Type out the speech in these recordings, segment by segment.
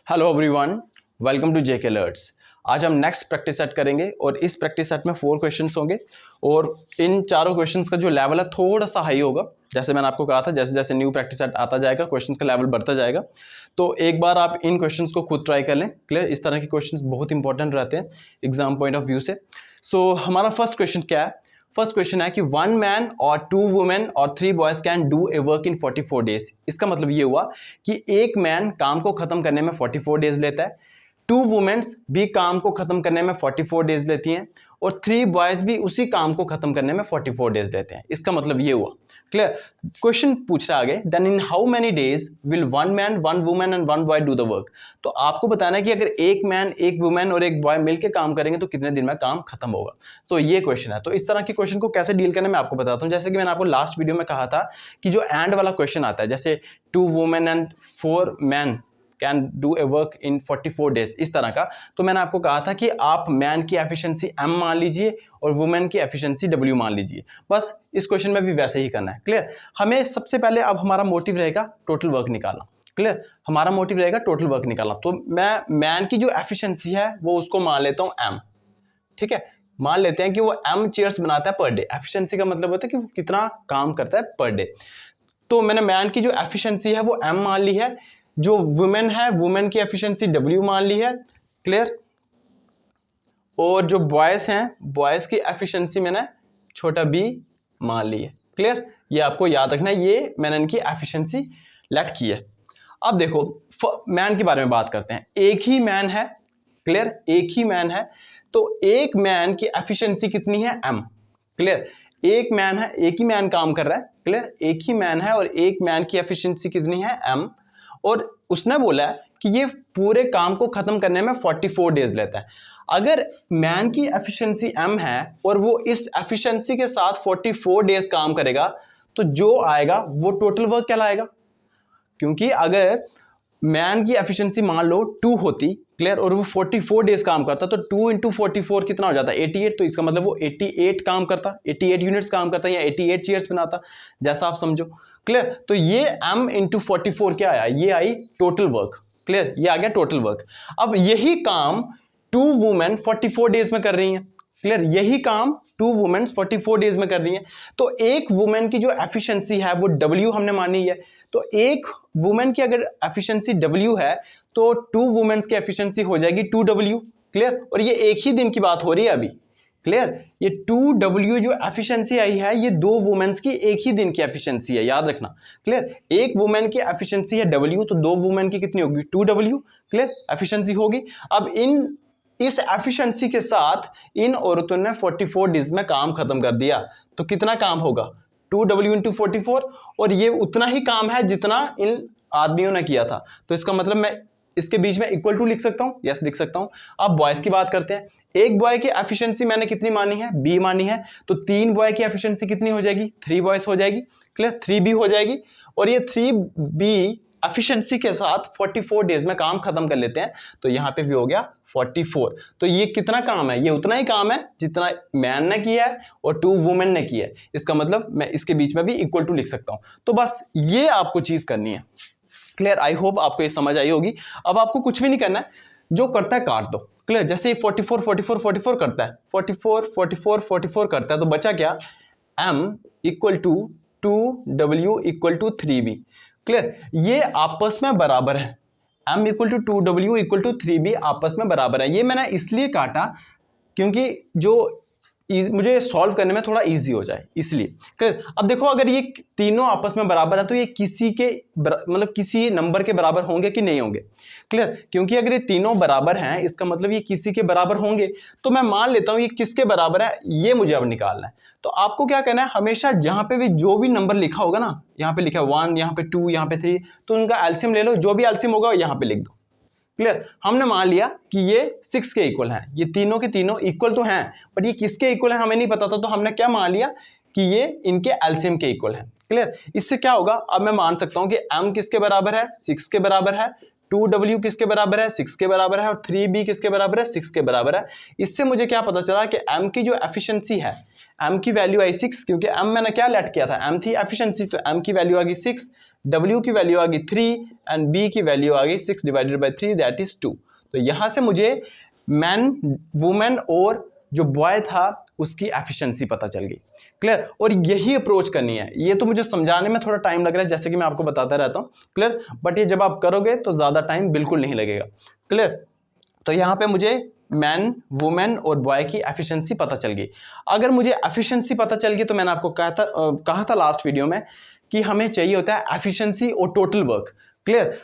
Hello everyone, welcome to JK alerts. आज हम next practice set करेंगे और इस प्रैक्टिस सेट में 4 क्वेश्चंस होंगे और इन चारों क्वेश्चंस का जो लेवल है थोड़ा सा हाई होगा। जैसे मैंने आपको कहा था, जैसे जैसे न्यू प्रैक्टिस सेट आता जाएगा क्वेश्चंस का लेवल बढ़ता जाएगा। तो एक बार आप इन क्वेश्चंस को खुद ट्राई कर लें। क्लियर, इस तरह के क्वेश्चंस बहुत इंपॉर्टेंट रहते हैं एग्जाम पॉइंट ऑफ व्यू से। सो हमारा फर्स्ट क्वेश्चन क्या है? फर्स्ट क्वेश्चन है कि 1 मैन और 2 वुमेन और 3 boys can do a work in 44 days. इसका मतलब ये हुआ कि एक मैन काम को खत्म करने में 44 डेज लेता है, 2 वुमेन्स भी काम को खत्म करने में 44 डेज लेती हैं और 3 बॉयज भी उसी काम को खत्म करने में 44 डेज लेते हैं। इसका मतलब ये हुआ। क्लियर? क्वेश्चन पूछ रहा है आगे, then in how many days will 1 man 1 woman and 1 boy do the work. तो आपको बताना है कि अगर एक मैन एक वुमेन और एक बॉय मिलकर काम करेंगे तो कितने दिन में काम खत्म होगा। तो ये क्वेश्चन है। तो इस तरह के क्वेश्चन को कैसे डील करना मैं आपको बताता हूं। जैसे कि मैंने आपको लास्ट वीडियो में कहा था कि जो एंड वाला क्वेश्चन आता है, जैसे 2 women and 4 man can do a work in 44 days, इस तरह का। तो मैंने आपको कहा था कि आप मैन की एफिशिएंसी m मान लीजिए और वुमेन की एफिशिएंसी w मान लीजिए। बस इस क्वेश्चन में भी वैसे ही करना है। क्लियर? हमें सबसे पहले अब हमारा मोटिव रहेगा टोटल वर्क निकालना। क्लियर? हमारा मोटिव रहेगा टोटल वर्क निकालना। तो मैं मैन की जो एफिशिएंसी है वो उसको मान लेता हूं m। ठीक है, मान लेते हैं कि वो m चेयर्स बनाता है पर डे। एफिशिएंसी का मतलब होता है कि वो कितना काम करता है पर डे। तो मैंने मैन की जो एफिशिएंसी है वो m मान ली है, जो वुमेन है वुमेन की एफिशिएंसी w मान ली है। क्लियर? और जो बॉयज हैं बॉयज की एफिशिएंसी मैंने छोटा b मान ली है। क्लियर? ये आपको याद रखना है, ये मैंने इनकी एफिशिएंसी लेट की है। अब देखो मैन के बारे में बात करते हैं। एक ही मैन है। क्लियर? एक ही मैन है, तो एक मैन की एफिशिएंसी कितनी है? m। क्लियर? एक मैन है, एक ही मैन काम कर रहा है। क्लियर? एक ही मैन है और एक मैन की एफिशिएंसी कितनी है? m। और उसने बोला है कि ये पूरे काम को खत्म करने में 44 डेज लेता है। अगर मैन की एफिशिएंसी m है और वो इस एफिशिएंसी के साथ 44 डेज काम करेगा तो जो आएगा वो टोटल वर्क कहलाएगा। क्योंकि अगर मैन की एफिशिएंसी मान लो 2 होती, क्लियर, और वो 44 डेज काम करता तो 2 इंटू 44 कितना हो जाता? 88। तो इसका मतलब वो 88 काम करता, 88 यूनिट्स काम करता या 88 चेयर्स बनाता, जैसा आप समझो। क्लियर? तो ये m इंटू 44 क्या आया? ये आई टोटल वर्क। क्लियर? ये आ गया टोटल वर्क। अब यही काम 2 वुमेन 44 डेज में कर रही हैं। क्लियर? यही काम 2 वुमेन 44 डेज में कर रही हैं। तो एक वुमेन की जो एफिशिएंसी है वो w हमने मानी है। तो एक वुमेन की अगर एफिशिएंसी w है तो 2 वुमेन्स की एफिशिएंसी हो जाएगी 2w। क्लियर? और ये एक ही दिन की बात हो रही है अभी। क्लियर? ये 2w जो एफिशिएंसी आई है ये 2 वुमेन्स की एक ही दिन की एफिशिएंसी है, याद रखना। क्लियर? एक वुमेन की एफिशिएंसी है w, तो 2 वुमेन की कितनी होगी? 2w। क्लियर? एफिशिएंसी होगी। अब इस एफिशिएंसी के साथ इन औरतों ने 44 डेज में काम खत्म कर दिया, तो कितना काम होगा? 2w into 44। और ये उतना ही काम है जितना इन आदमियों ने किया था। तो इसका मतलब मैं इसके बीच में इक्वल टू लिख सकता हूं। यस, लिख सकता हूं। अब बॉयज की बात करते हैं। एक बॉय की एफिशिएंसी मैंने कितनी मानी है? b मानी है। तो 3 बॉय की एफिशिएंसी कितनी हो जाएगी? 3 बॉयज हो जाएगी। क्लियर? 3b हो जाएगी। और ये 3b एफिशिएंसी के साथ 44 डेज में काम खत्म कर लेते हैं, तो यहां पे भी हो गया 44। तो ये कितना काम है? ये उतना ही काम है जितना मैन ने किया है और 2 वुमेन ने किया है। इसका मतलब मैं इसके बीच में भी इक्वल टू लिख सकता हूं। तो बस ये आपको चीज करनी है। क्लियर? आई होप आपको ये समझ आई होगी। अब आपको कुछ भी नहीं करना है, जो करता है काट दो। क्लियर? जैसे 44 44 44 करता है, 44 44 44 करता है, तो बचा क्या? m equal to 2w equal to 3b। Clear? ये आपस में बराबर है। m equal to 2w equal to 3b आपस में बराबर है। ये मैंने इसलिए काटा क्योंकि जो मुझे सॉल्व करने में थोड़ा इजी हो जाए, इसलिए। क्लियर? अब देखो, अगर ये तीनों आपस में बराबर है तो ये किसी के मतलब किसी नंबर के बराबर होंगे कि नहीं होंगे? क्लियर? क्योंकि अगर ये तीनों बराबर हैं इसका मतलब ये किसी के बराबर होंगे। तो मैं मान लेता हूं ये किसके बराबर है, ये मुझे अब निकालना है। तो आपको क्या करना है, हमेशा जहां पे भी जो भी नंबर लिखा होगा ना, यहाँ पे लिखा है 1, यहाँ पे 2, यहाँ पे 3, तो उनका एलसीएम ले लो। जो भी एलसीएम होगा यहाँ पे लिख दो। क्लियर? हमने मान लिया कि ये 6 के इक्वल हैं। ये तीनों के तीनों इक्वल तो हैं, बट ये किसके इक्वल है हमें नहीं पता था, तो हमने क्या मान लिया कि ये इनके एलसीएम के इक्वल हैं। क्लियर? इससे क्या होगा, अब मैं मान सकता हूं कि m किसके बराबर है? 6 के बराबर है, 2W किसके बराबर है, 6 के बराबर है, और 3B किसके बराबर है, 6 के बराबर है। इससे मुझे क्या पता चला कि M की जो एफिशिएंसी है, M की वैल्यू आई 6, क्योंकि M मैंने क्या लेट किया था, M थी एफिशिएंसी, तो M की वैल्यू आ गई 6, W की वैल्यू आ गई 3 एंड B की वैल्यू आ गई 6 डिवाइडेड बाई 3 दैट इज 2। तो यहाँ से मुझे मैन, वुमेन और जो बॉय था उसकी एफिशिएंसी पता चल गई। क्लियर। और यही अप्रोच करनी है। ये तो मुझे समझाने में थोड़ा टाइम लग रहा है, जैसे कि मैं आपको बताता रहता हूँ। क्लियर। बट ये जब आप करोगे तो ज़्यादा टाइम बिल्कुल नहीं लगेगा। क्लियर। तो यहाँ पे मुझे मैन, वुमेन और बॉय की एफिशिएंसी पता चल गई। अगर मुझे एफिशिएंसी पता चल गई तो मैंने आपको कहा था लास्ट वीडियो में कि हमें चाहिए होता है एफिशिएंसी और टोटल वर्क। क्लियर।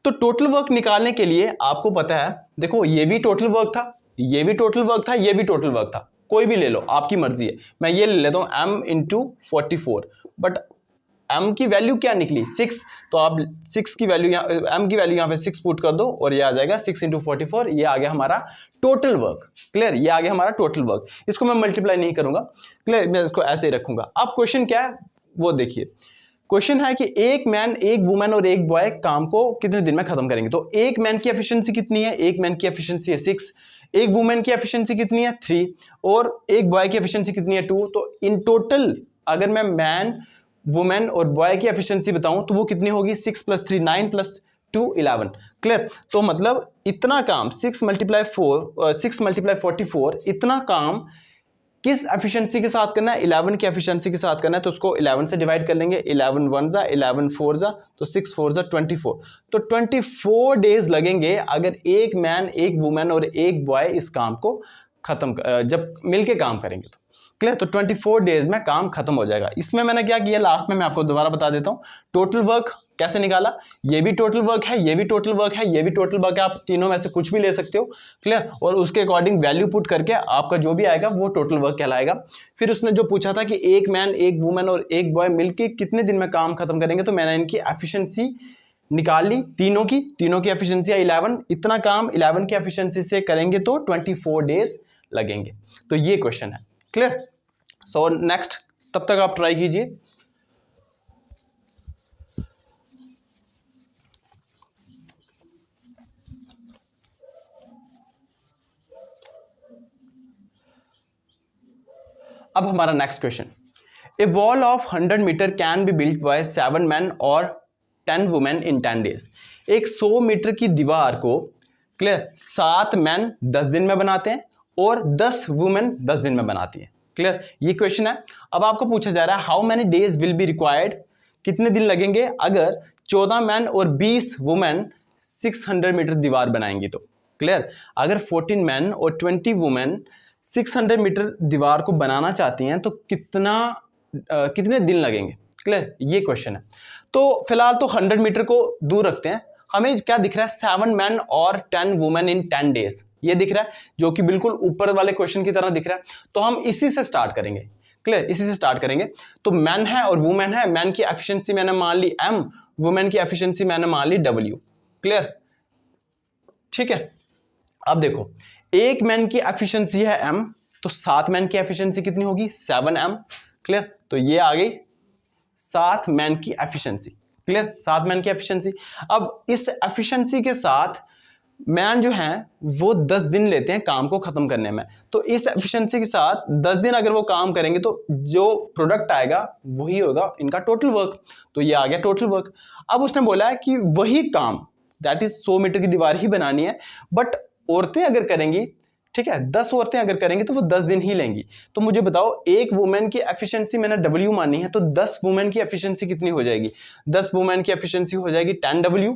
तो टोटल वर्क निकालने के लिए आपको पता है, देखो ये भी टोटल वर्क था, ये भी टोटल वर्क था, ये भी टोटल वर्क था, कोई भी ले लो, आपकी मर्जी है। मैं ये ले लेता हूँ m इंटू 44, बट m की वैल्यू क्या निकली, 6। तो आप 6 की वैल्यू m की वैल्यू यहाँ पे 6 पुट कर दो और ये आ जाएगा 6 इंटू 44, ये आ गया हमारा टोटल वर्क। क्लियर। ये आ गया हमारा टोटल वर्क। इसको मैं मल्टीप्लाई नहीं करूंगा। क्लियर। मैं इसको ऐसे ही रखूंगा। अब क्वेश्चन क्या है वो देखिए। क्वेश्चन है कि एक मैन, एक वुमेन और एक बॉय काम को कितने दिन में खत्म करेंगे। तो एक मैन की एफिशिएंसी कितनी है, एक मैन की एफिशिएंसी है 6, एक वुमेन की एफिशिएंसी कितनी है 3, और एक बॉय की एफिशिएंसी कितनी है 2। तो इन टोटल अगर मैं मैन, वुमेन और बॉय की एफिशिएंसी बताऊं तो वो कितनी होगी, 6 + 3 9 + 2 11। क्लियर। तो मतलब इतना काम 6 × 44, इतना काम किस एफिशिएंसी के साथ करना है, 11 की एफिशिएंसी के साथ करना है। तो उसको 11 से डिवाइड कर लेंगे, 11 1 जा 11 4 जा, तो 6 4 जा 24। तो 24 डेज लगेंगे अगर एक मैन, एक वुमेन और एक बॉय इस काम को खत्म जब मिलके काम करेंगे तो। क्लियर। तो 24 डेज में काम खत्म हो जाएगा। इसमें मैंने क्या किया, लास्ट में मैं आपको दोबारा बता देता हूँ टोटल वर्क कैसे निकाला। ये भी टोटल वर्क है, ये भी टोटल वर्क है, ये भी टोटल वर्क है, आप तीनों में से कुछ भी ले सकते हो। क्लियर। और उसके अकॉर्डिंग वैल्यू पुट करके आपका जो भी आएगा वो टोटल वर्क कहलाएगा। फिर उसने जो पूछा था कि एक मैन, एक वुमेन और एक बॉय मिलके कितने दिन में काम खत्म करेंगे, तो मैंने इनकी एफिशिएंसी निकाल ली, तीनों की एफिशिएंसी है 11। इतना काम 11 की एफिशिएंसी से करेंगे तो 24 डेज लगेंगे। तो ये क्वेश्चन है। क्लियर। सो नेक्स्ट, तब तक आप ट्राई कीजिए। अब हमारा next question, a wall of 100 metre can be built by 7 man और 10 वुमेन इन 10 डेज। एक 100 मीटर की दीवार को, क्लियर, 7 मैन 10 दिन में बनाते हैं और 10 वुमेन 10 दिन में बनाती है। क्लियर। ये क्वेश्चन है। अब आपको पूछा जा रहा है how many days will be required, कितने दिन लगेंगे अगर 14 मैन और 20 वुमेन 600 मीटर दीवार बनाएंगी तो। क्लियर। अगर 14 मैन और 20 वुमेन 600 मीटर दीवार को बनाना चाहती हैं तो कितने दिन लगेंगे। क्लियर। ये क्वेश्चन है। तो फिलहाल तो 100 मीटर को दूर रखते हैं। हमें क्या दिख रहा है, 7 मैन और 10 वुमेन इन 10 डेज, ये दिख रहा है, जो कि बिल्कुल ऊपर वाले क्वेश्चन की तरह दिख रहा है। तो हम इसी से स्टार्ट करेंगे। क्लियर। इसी से स्टार्ट करेंगे। तो मैन है और वुमेन है, मैन की एफिशिएंसी मैंने मान ली m, वुमेन की एफिशिएंसी मैंने मान ली w। क्लियर। ठीक है। अब देखो, एक मैन की एफिशिएंसी है m, तो 7 मैन की एफिशिएंसी कितनी होगी, 7m। क्लियर। तो ये आ गई 7 मैन की एफिशिएंसी। क्लियर। 7 मैन की एफिशिएंसी। अब इस एफिशिएंसी के साथ मैन जो है वो 10 दिन लेते हैं काम को खत्म करने में। तो इस एफिशिएंसी के साथ 10 दिन अगर वो काम करेंगे तो जो प्रोडक्ट आएगा वही होगा इनका टोटल वर्क। तो ये आ गया टोटल वर्क। अब उसने बोला है कि वही काम, दैट इज 100 मीटर की दीवार ही बनानी है, बट औरतें अगर करेंगी, ठीक है, 10 औरतें अगर करेंगी तो वो 10 दिन ही लेंगी। तो मुझे बताओ, एक वुमेन की एफिशिएंसी मैंने W मानी है, तो 10 वुमेन की एफिशिएंसी कितनी हो जाएगी, 10 वुमेन की एफिशिएंसी हो जाएगी 10W।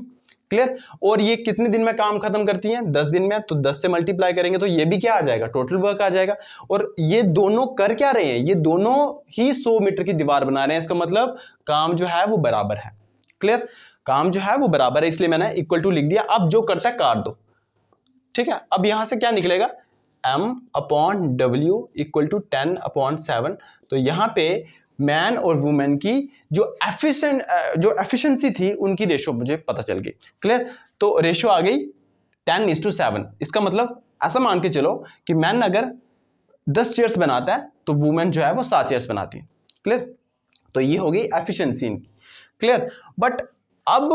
क्लियर। और ये कितने दिन में काम खत्म करती हैं, 10 दिन में। तो 10 से मल्टीप्लाई करेंगे तो ये भी क्या आ जाएगा, टोटल वर्क आ जाएगा। और ये दोनों कर क्या रहे हैं, ये दोनों ही 100 मीटर की दीवार बना रहे हैं। इसका मतलब काम जो है वो बराबर है। क्लियर। काम जो है वो बराबर है, इसलिए मैंने इक्वल टू लिख दिया। अब जो करता है काट दो। ठीक है। अब यहां से क्या निकलेगा, m/w = 10/7। तो यहां पे मैन और वुमेन की जो एफिशिएंसी थी उनकी रेशो मुझे पता चल गई। क्लियर। तो रेशो आ गई 10:7। इसका मतलब ऐसा मान के चलो कि मैन अगर 10 चेयर्स बनाता है तो वुमेन जो है वो 7 चेयर्स बनाती है। क्लियर। तो ये हो गई एफिशिएंसी इनकी। क्लियर। बट अब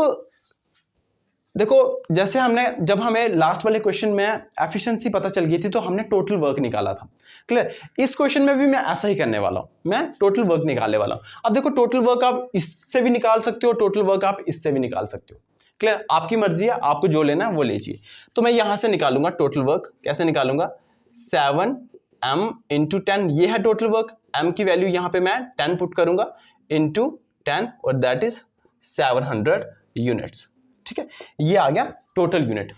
देखो जैसे जब हमें लास्ट वाले क्वेश्चन में एफिशिएंसी पता चल गई थी तो हमने टोटल वर्क निकाला था। क्लियर? इस क्वेश्चन में भी मैं ऐसा ही करने वाला हूं, मैं टोटल वर्क निकालने वाला हूं। अब देखो टोटल वर्क आप इससे भी निकाल सकते हो, टोटल वर्क आप इससे भी निकाल सकते हो। क्लियर? आपकी मर्जी है, आपको जो लेना है वो लीजिए। तो मैं यहां से निकालूंगा टोटल वर्क। कैसे निकालूंगा? 7m इंटू 10, ये है टोटल वर्क। m की वैल्यू यहां पे मैं 10 पुट करूंगा इंटू 10 और दैट इज 700 यूनिट्स। ठीक है, ये आ गया टोटल यूनिट,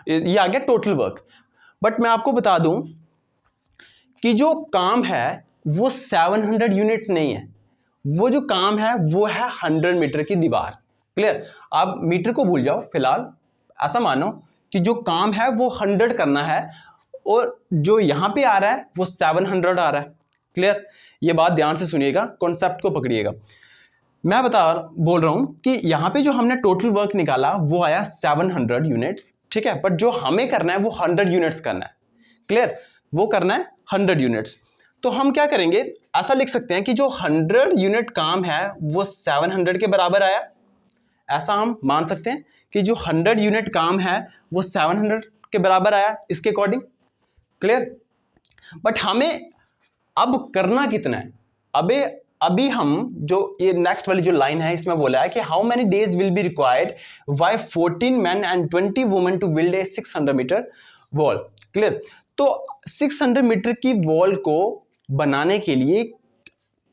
ये आ गया टोटल वर्क। बट मैं आपको बता दूं कि जो काम है वो 700 यूनिट्स नहीं है, वो जो काम है वो है 100 मीटर की दीवार। क्लियर? आप मीटर को भूल जाओ फिलहाल, ऐसा मानो कि जो काम है वो 100 करना है और जो यहां पे आ रहा है वो 700 आ रहा है। क्लियर? ये बात ध्यान से सुनिएगा, कॉन्सेप्ट को पकड़िएगा। मैं बोल रहा हूं कि यहां पे जो हमने टोटल वर्क निकाला वो आया 700 यूनिट्स। ठीक है, बट जो हमें करना है वो 100 यूनिट्स करना है। क्लियर? वो करना है 100 यूनिट्स। तो हम क्या करेंगे, ऐसा लिख सकते हैं कि जो 100 यूनिट काम है वो 700 के बराबर आया। ऐसा हम मान सकते हैं कि जो 100 यूनिट काम है वो 700 के बराबर आया इसके अकॉर्डिंग। क्लियर? बट हमें अब करना कितना है? अभी हम जो ये नेक्स्ट वाली जो लाइन है इसमें बोला है कि how many days will be required by 14 men and 20 women to build a 600 metre wall. Clear? तो 600 मीटर की वॉल को बनाने के लिए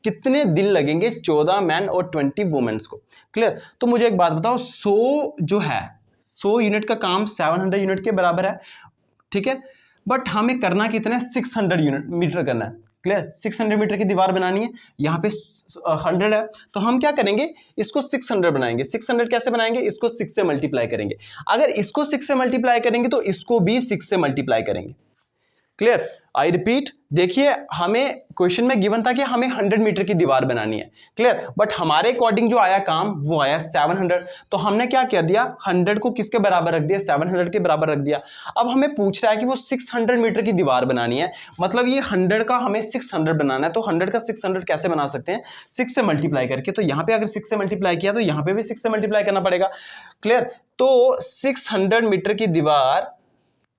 कितने दिन लगेंगे 14 मैन और 20 वुमेन्स को। क्लियर? तो मुझे एक बात बताओ, 100 यूनिट का काम 700 यूनिट के बराबर है। ठीक है, बट हमें करना कितना है, 600 मीटर करना है। क्लियर? 600 मीटर की दीवार बनानी है, यहाँ पे 100 है तो हम क्या करेंगे, इसको 600 बनाएंगे। 600 कैसे बनाएंगे, इसको 6 से मल्टीप्लाई करेंगे। अगर इसको 6 से मल्टीप्लाई करेंगे तो इसको भी 6 से मल्टीप्लाई करेंगे। क्लियर? आई रिपीट, देखिए हमें क्वेश्चन में गिवन था कि हमें 100 मीटर की दीवार बनानी है। क्लियर? बट हमारे अकॉर्डिंग जो आया काम वो आया 700, तो हमने क्या कर दिया, 100 को किसके बराबर रख दिया, 700 के बराबर रख दिया। अब हमें पूछ रहा है कि वो 600 मीटर की दीवार बनानी है, मतलब ये 100 का हमें 600 बनाना है। तो 100 का 600 कैसे बना सकते हैं, 6 से मल्टीप्लाई करके। तो यहाँ पे अगर 6 से मल्टीप्लाई किया तो यहाँ पे भी 6 से मल्टीप्लाई करना पड़ेगा। क्लियर? तो 600 मीटर की दीवार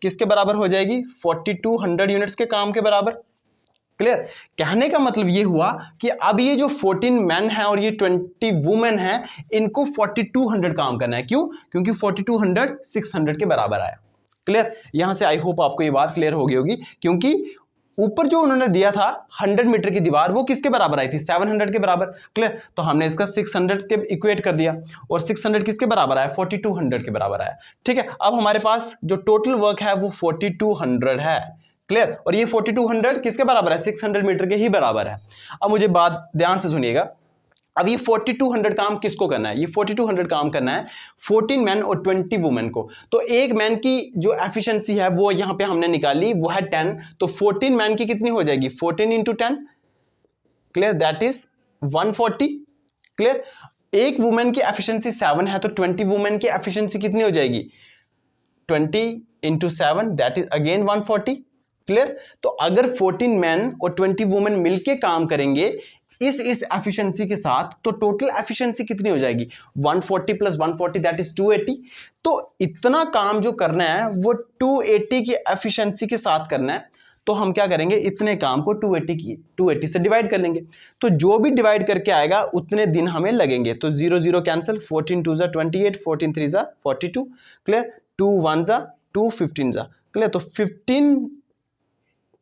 किसके बराबर हो जाएगी, 4200 यूनिट्स के काम के बराबर। क्लियर? कहने का मतलब ये हुआ कि अब ये जो 14 मैन है और ये 20 वुमेन है, इनको 4200 काम करना है। क्यों? क्योंकि 4200 600 के बराबर आया। क्लियर? यहां से आई होप आपको ये बात क्लियर हो गई होगी, क्योंकि ऊपर जो उन्होंने दिया था 100 मीटर की दीवार वो किसके बराबर आई थी, 700 के बराबर। क्लियर? तो हमने इसका 600 के इक्वेट कर दिया और 600 किसके बराबर आया, 4200 के बराबर आया। ठीक है, अब हमारे पास जो टोटल वर्क है वो 4200 है। क्लियर? और ये 4200 किसके बराबर है, 600 मीटर के ही बराबर है। अब मुझे बात ध्यान से सुनिएगा, अब ये 4200 काम किसको करना है, ये 4200 काम करना है 14 मैन और 20 वुमेन को। तो एक मैन की जो एफिशिएंसी है वो यहां पे हमने निकाली, वो है 10। तो 14 मैन की कितनी हो जाएगी, 14 into 10। Clear? That is 140। Clear? एक वुमेन की एफिशिएंसी 7 है तो 20 वुमेन की एफिशिएंसी कितनी हो जाएगी, 20 into 7 that is again 140। Clear? तो अगर 14 मैन और 20 वुमेन मिलके काम करेंगे इस एफिशिएंसी के साथ, तो टोटल एफिशिएंसी कितनी हो जाएगी, 140 प्लस 140 दैट इज 280। तो इतना काम जो करना है वो 280 की एफिशिएंसी के साथ करना है। तो हम क्या करेंगे, इतने काम को 280 से डिवाइड कर लेंगे। तो जो भी डिवाइड करके आएगा उतने दिन हमें लगेंगे। तो 0 0 कैंसिल, 14 2 जा 28, 14 3 जा 42। क्लियर? 2 1 जा 2, 15 जा। क्लियर? तो 15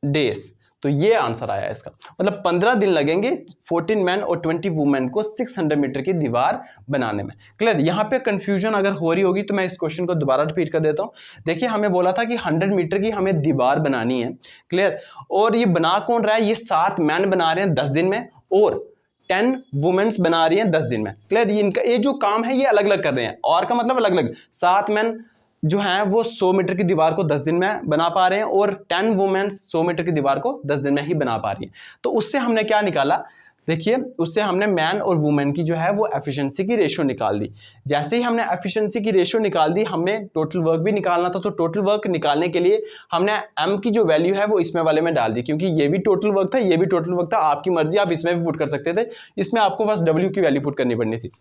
डेज। तो ये आंसर आया इसका, मतलब 15 दिन लगेंगे 14 मैन और 20 वुमेन को 600 मीटर की दीवार बनाने में। क्लियर? यहां पे कंफ्यूजन अगर हो रही होगी तो मैं इस क्वेश्चन को दोबारा रिपीट कर देता हूं। देखिए हमें बोला था कि 100 मीटर की हमें दीवार बनानी है। क्लियर? और ये बना कौन रहा है, ये 7 मैन बना रहे हैं 10 दिन में और 10 वुमेन्स बना रही हैं 10 दिन में। क्लियर? इनका ये जो काम है ये अलग अलग कर रहे हैं, और का मतलब अलग अलग। 7 मैन जो हैं वो 100 मीटर की दीवार को 10 दिन में बना पा रहे हैं और 10 वुमेन्स 100 मीटर की दीवार को 10 दिन में ही बना पा रही हैं। तो उससे हमने क्या निकाला, देखिए उससे हमने मैन और वुमेन की जो है वो एफिशिएंसी की रेशियो निकाल दी। जैसे ही हमने एफिशिएंसी की रेशियो निकाल दी, हमें टोटल वर्क भी निकालना था। तो टोटल वर्क निकालने के लिए हमने एम की जो वैल्यू है वो इसमें वाले में डाल दी, क्योंकि ये भी टोटल वर्क था, ये भी टोटल वर्क था। आपकी मर्जी, आप इसमें भी पुट कर सकते थे, इसमें आपको बस डब्ल्यू की वैल्यू पुट करनी पड़नी थी।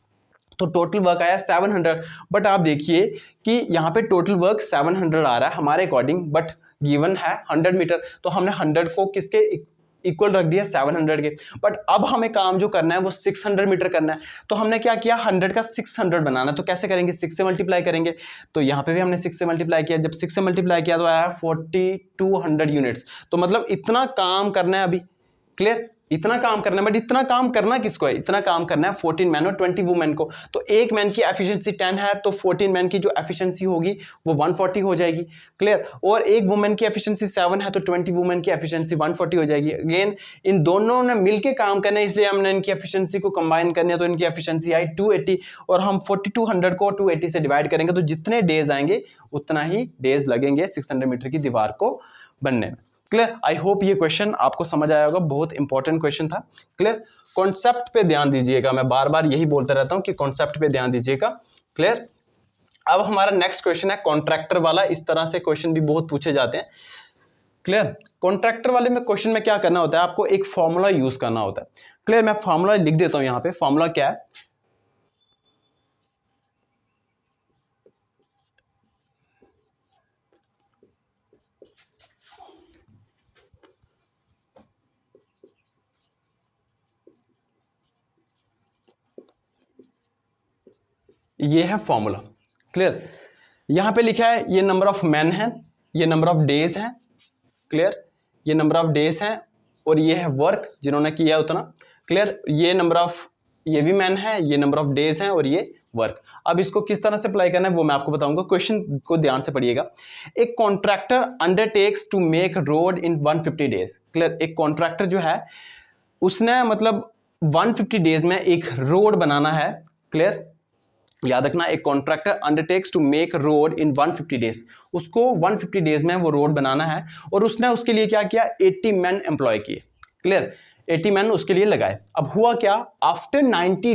तो टोटल वर्क आया 700। बट आप देखिए कि यहाँ पे टोटल वर्क 700 आ रहा है हमारे अकॉर्डिंग, बट गिवन है 100 मीटर, तो हमने 100 को किसके इक्वल रख दिया, 700 के। बट अब हमें काम जो करना है वो 600 मीटर करना है, तो हमने क्या किया, 100 का 600 बनाना है। तो कैसे करेंगे, 6 से मल्टीप्लाई करेंगे। तो यहाँ पे भी हमने 6 से मल्टीप्लाई किया, जब 6 से मल्टीप्लाई किया तो आया 4200 यूनिट्स। तो मतलब इतना काम करना है अभी, क्लियर, इतना काम करना है। बट इतना काम करना किसको है, इतना काम करना है 14 मैन और 20 वुमेन को। तो एक मैन की एफिशिएंसी 10 है, तो 14 मैन की जो एफिशिएंसी होगी वो 140 हो जाएगी, क्लियर। और एक वुमेन की एफिशिएंसी 7 है, तो 20 वुमेन की एफिशिएंसी 140 हो जाएगी। अगेन इन दोनों ने मिलके काम करना है, इसलिए हमने इनकी एफिशिएंसी को कंबाइन करनी है, तो इनकी एफिशिएंसी आई 280, और हम 4200 को 280 से डिवाइड करेंगे, तो जितने डेज आएंगे उतना ही डेज लगेंगे 600 मीटर की दीवार को बनने में, क्लियर। आई होप ये क्वेश्चन आपको समझ आया होगा, बहुत इंपॉर्टेंट क्वेश्चन था, क्लियर। कॉन्सेप्ट पे ध्यान दीजिएगा, मैं बार बार यही बोलता रहता हूं कि कॉन्सेप्ट पे ध्यान दीजिएगा, क्लियर। अब हमारा नेक्स्ट क्वेश्चन है कॉन्ट्रैक्टर वाला। इस तरह से क्वेश्चन भी बहुत पूछे जाते हैं, क्लियर। कॉन्ट्रैक्टर वाले में क्वेश्चन में क्या करना होता है, आपको एक फॉर्मूला यूज करना होता है, क्लियर। मैं फॉर्मूला लिख देता हूं यहाँ पे, फॉर्मूला क्या है, ये है फॉर्मूला, क्लियर। यहां पे लिखा है ये नंबर ऑफ मैन है, ये नंबर ऑफ डेज है, क्लियर, ये नंबर ऑफ डेज है, और ये है वर्क जिन्होंने किया उतना, क्लियर। ये नंबर ऑफ, ये भी मैन है, ये नंबर ऑफ डेज है, और ये वर्क। अब इसको किस तरह से अप्लाई करना है वो मैं आपको बताऊंगा, क्वेश्चन को ध्यान से पढ़िएगा। एक contractor undertakes to make road in 150 days, clear. एक कॉन्ट्रैक्टर जो है उसने मतलब 150 डेज में एक रोड बनाना है, क्लियर। याद रखना, एक contractor undertakes to make road in 150 days, उसको 150 डेज में वो रोड बनाना है, और उसने उसके लिए क्या किया, 80 मैन एम्प्लॉय किए, क्लियर, 80 मैन उसके लिए लगाए। अब हुआ क्या, after 90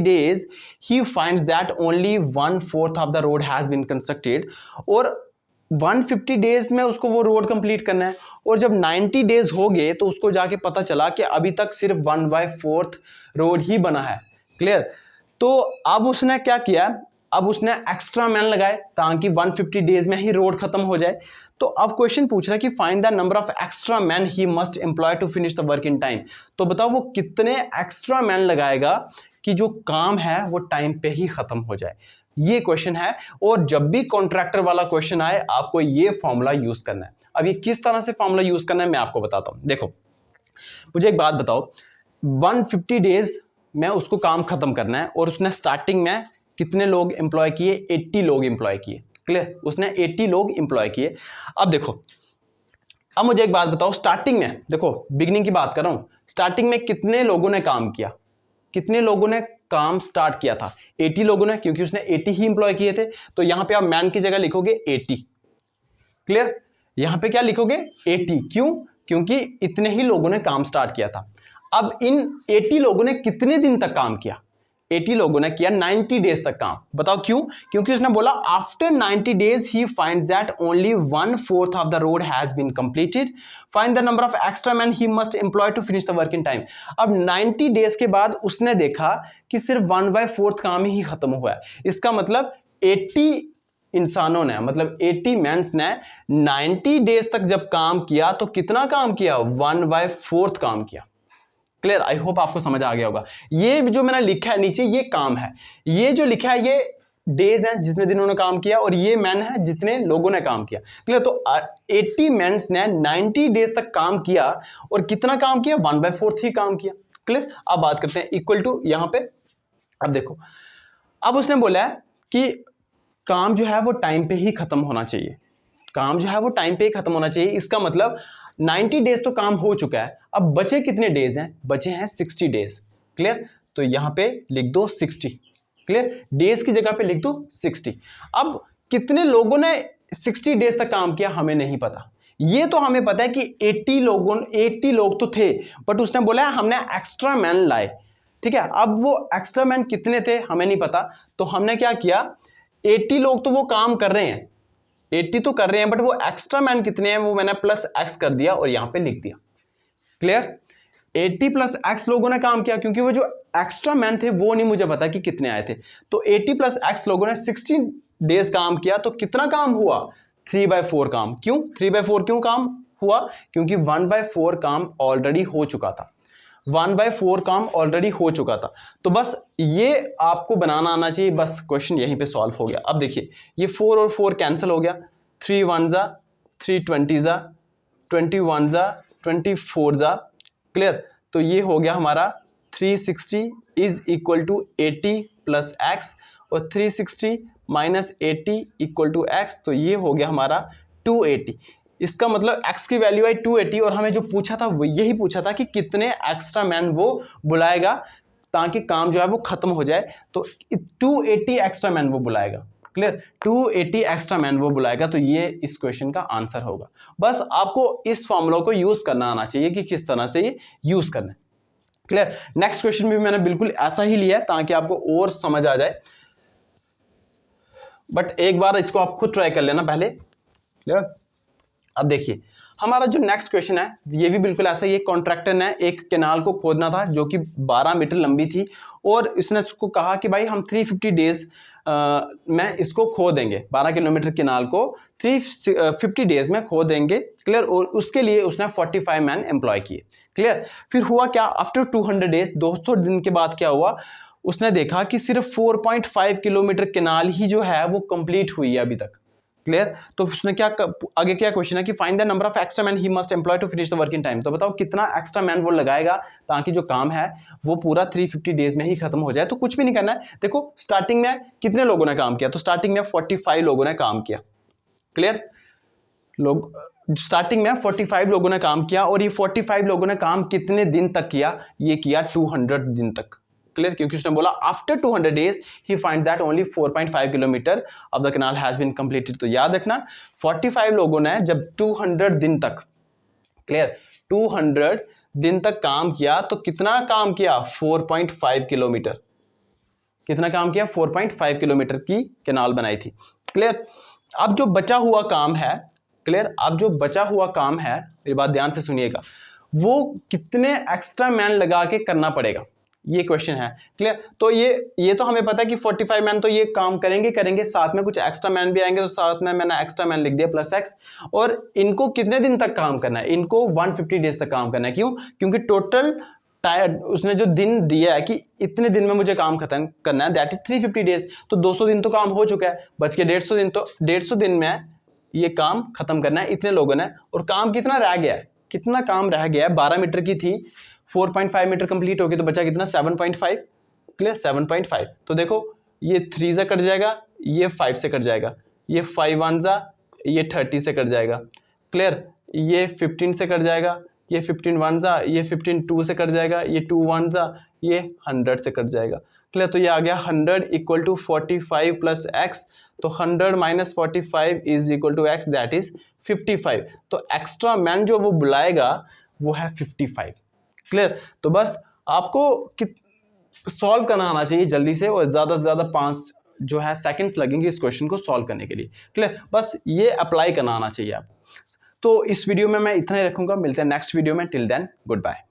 days he finds that only 1/4 of the road has been constructed, और 150 डेज में उसको वो रोड कंप्लीट करना है, और जब 90 डेज हो गए तो उसको जाके पता चला कि अभी तक सिर्फ 1/4 रोड ही बना है, क्लियर। तो अब उसने क्या किया, अब उसने एक्स्ट्रा मैन लगाए ताकि 150 डेज में ही रोड खत्म हो जाए। तो अब क्वेश्चन पूछ रहा है कि find the number of extra man he must employ to finish the work in time. तो बताओ वो कितने एक्स्ट्रा मैन लगाएगा कि जो काम है वो टाइम पे ही खत्म हो जाए, ये क्वेश्चन है। और जब भी कॉन्ट्रैक्टर वाला क्वेश्चन आए आपको ये फॉर्मूला यूज करना है। अब ये किस तरह से फॉर्मूला यूज करना है मैं आपको बताता हूं। देखो मुझे एक बात बताओ, 150 डेज में उसको काम खत्म करना है, और उसने स्टार्टिंग में कितने लोग एम्प्लॉय किए, 80 लोग एम्प्लॉय किए, क्लियर, उसने 80 लोग एम्प्लॉय किए। अब देखो, अब मुझे एक बात बताओ, स्टार्टिंग में देखो, बिगिनिंग की बात कर रहा हूं, स्टार्टिंग में कितने लोगों ने काम किया, कितने लोगों ने काम स्टार्ट किया था, 80 लोगों ने, क्योंकि उसने 80 ही एम्प्लॉय किए थे। तो यहां पे आप मैन की जगह लिखोगे 80, क्लियर। यहां पे क्या लिखोगे, 80, क्यों, क्योंकि इतने ही लोगों ने काम स्टार्ट किया था। अब इन 80 लोगों ने कितने दिन तक काम किया, 80 लोगों ने किया 90 डेज तक काम। बताओ क्यों, क्योंकि उसने बोला after 90 days he finds that only 1/4 of the road has been completed, find the number of extra man he must employ to finish the work in time. अब 90 डेज के बाद उसने देखा कि सिर्फ 1/4 काम ही खत्म हुआ है। इसका मतलब 80 इंसानों ने, मतलब 80 मैंस ने 90 डेज तक जब काम किया तो कितना काम किया, 1/4 काम किया, क्लियर। आई होप आपको समझ आ गया होगा। ये जो मैंने लिखा है नीचे ये काम है, ये जो लिखा है ये डेज हैं जितने दिनों ने काम किया, और ये मैन है जितने लोगों ने काम किया, क्लियर। तो 80 मैंस ने 90 डेज तक काम किया, और कितना काम किया, 1/4 ही काम किया, क्लियर। अब बात करते हैं इक्वल टू यहां पे। अब देखो, अब उसने बोला है कि काम जो है वो टाइम पे ही खत्म होना चाहिए, काम जो है वो टाइम पे ही खत्म होना चाहिए। इसका मतलब 90 डेज तो काम हो चुका है, अब बचे कितने डेज हैं, बचे हैं 60 डेज, क्लियर। तो यहां पे लिख दो 60, क्लियर, डेज की जगह पे लिख दो 60। अब कितने लोगों ने 60 डेज तक काम किया हमें नहीं पता, ये तो हमें पता है कि 80 लोग तो थे, बट उसने बोला है हमने एक्स्ट्रा मैन लाए, ठीक है। अब वो एक्स्ट्रा मैन कितने थे हमें नहीं पता, तो हमने क्या किया, 80 लोग तो वो काम कर रहे हैं, 80 तो कर रहे हैं, बट वो एक्स्ट्रा मैन कितने हैं वो मैंने प्लस एक्स कर दिया और यहां पे लिख दिया, क्लियर। 80 प्लस एक्स लोगों ने काम किया, क्योंकि वो जो एक्स्ट्रा मैन थे वो नहीं मुझे पता कि कितने आए थे। तो 80 प्लस एक्स लोगों ने 16 डेज काम किया, तो कितना काम हुआ? 3/4 काम। क्यों 3/4 क्यों काम हुआ? क्योंकि 1/4 काम ऑलरेडी हो चुका था। 1/4 काम ऑलरेडी हो चुका था। तो बस ये आपको बनाना आना चाहिए, बस क्वेश्चन यहीं पे सॉल्व हो गया। अब देखिए ये 4 और 4 कैंसिल हो गया, 3 1 जा 3 20 जा 21 जा 24 जा, क्लियर। तो ये हो गया हमारा 360 is equal to 80 plus x, और 360 माइनस 80 इक्वल टू एक्स, तो ये हो गया हमारा 280। इसका मतलब x की वैल्यू आई 280, और हमें जो पूछा था वो यही पूछा था कि कितने एक्स्ट्रा मैन वो बुलाएगा ताकि काम जो है वो खत्म हो जाए। तो 280 एक्स्ट्रा मैन वो बुलाएगा, क्लियर, 280 एक्स्ट्रा मैन वो बुलाएगा। तो ये इस क्वेश्चन का आंसर होगा। बस आपको इस फॉर्मूला को यूज करना आना चाहिए कि किस तरह से ये यूज करना है, क्लियर। नेक्स्ट क्वेश्चन भी मैंने बिल्कुल ऐसा ही लिया है ताकि आपको और समझ आ जाए, बट एक बार इसको आप खुद ट्राई कर लेना पहले, क्लियर। अब देखिए हमारा जो नेक्स्ट क्वेश्चन है ये भी बिल्कुल ऐसा ही है। कॉन्ट्रैक्टर ने एक कैनाल को खोदना था जो कि 12 मीटर लंबी थी, और इसने उसको कहा कि भाई हम 350 डेज में इसको खो देंगे, 12 किलोमीटर कैनाल को 350 डेज में खो देंगे, क्लियर। और उसके लिए उसने 45 मैन एम्प्लॉय किए, क्लियर। फिर हुआ क्या? आफ्टर 200 डेज, 200 दिन के बाद क्या हुआ? उसने देखा कि सिर्फ 4.5 किलोमीटर कैनाल ही जो है वो कंप्लीट हुई है अभी तक, क्लियर। तो उसने क्या आगे क्या क्वेश्चन है कि find the number of extra man he must employ to finish the work in time. तो बताओ कितना एक्स्ट्रा मैन वो लगाएगा ताकि जो काम है वो पूरा 350 डेज में ही खत्म हो जाए। तो कुछ भी नहीं करना है। देखो स्टार्टिंग में कितने लोगों ने काम किया? तो स्टार्टिंग में 45 लोगों ने काम किया, क्लियर। लोग स्टार्टिंग में 45 लोगों ने काम किया, और ये 45 लोगों ने काम कितने दिन तक किया? ये किया 200 दिन तक, क्लियर। क्योंकि उसने बोला after 200 days he finds that only 4.5 kilometre of the canal has been completed. तो याद रखना 45 लोगों ने जब 200 दिन तक, क्लियर, 200 दिन तक काम किया, तो कितना काम किया? 4.5 किलोमीटर। कितना काम किया? 4.5 किलोमीटर की कैनाल बनाई थी, क्लियर। अब जो बचा हुआ काम है, क्लियर, अब जो बचा हुआ काम है, मेरी बात ध्यान से सुनिएगा, वो कितने एक्स्ट्रा मैन लगा के करना पड़ेगा, ये क्वेश्चन है, क्लियर। तो ये तो हमें पता है कि 45 मैन तो ये काम करेंगे, साथ में कुछ एक्स्ट्रा मैन भी आएंगे, तो साथ में मैंने एक्स्ट्रा मैन लिख दिया प्लस एक्स। और इनको कितने दिन तक काम करना है? इनको 150 डेज तक काम करना है। क्यों? क्योंकि टोटल उसने जो दिन दिया है कि इतने दिन में मुझे काम खत्म करना है, दैट इज 350 डेज। तो 200 दिन तो काम हो चुका है, बच के 150 दिन। तो 150 दिन में ये काम खत्म करना है इतने लोगों ने। और काम कितना रह गया है? कितना काम रह गया है? 12 मीटर की थी, 4.5 मीटर कंप्लीट हो गई, तो बचा कितना? 7.5, क्लियर, 7.5। तो देखो ये 3 से कट जाएगा, ये 5 से कट जाएगा, ये 5 1 जा, ये 30 से कट जाएगा, क्लियर। ये 15 से कट जाएगा, ये 15 1 जा, ये 15 2 से कट जाएगा, ये 2 1 जा, ये 100 से कट जाएगा, क्लियर। तो ये आ गया 100 इक्वल टू 45 प्लस एक्स। तो 100 minus 45 is equal to x, that is 55। तो एक्स्ट्रा मैन जो वो बुलाएगा वो है 55, क्लियर। तो बस आपको सॉल्व करना आना चाहिए जल्दी से, और ज़्यादा से ज़्यादा 5 जो है सेकंड्स लगेंगे इस क्वेश्चन को सॉल्व करने के लिए, क्लियर। बस ये अप्लाई करना आना चाहिए आपको। तो इस वीडियो में मैं इतना ही रखूंगा, मिलते हैं नेक्स्ट वीडियो में। Till then good bye.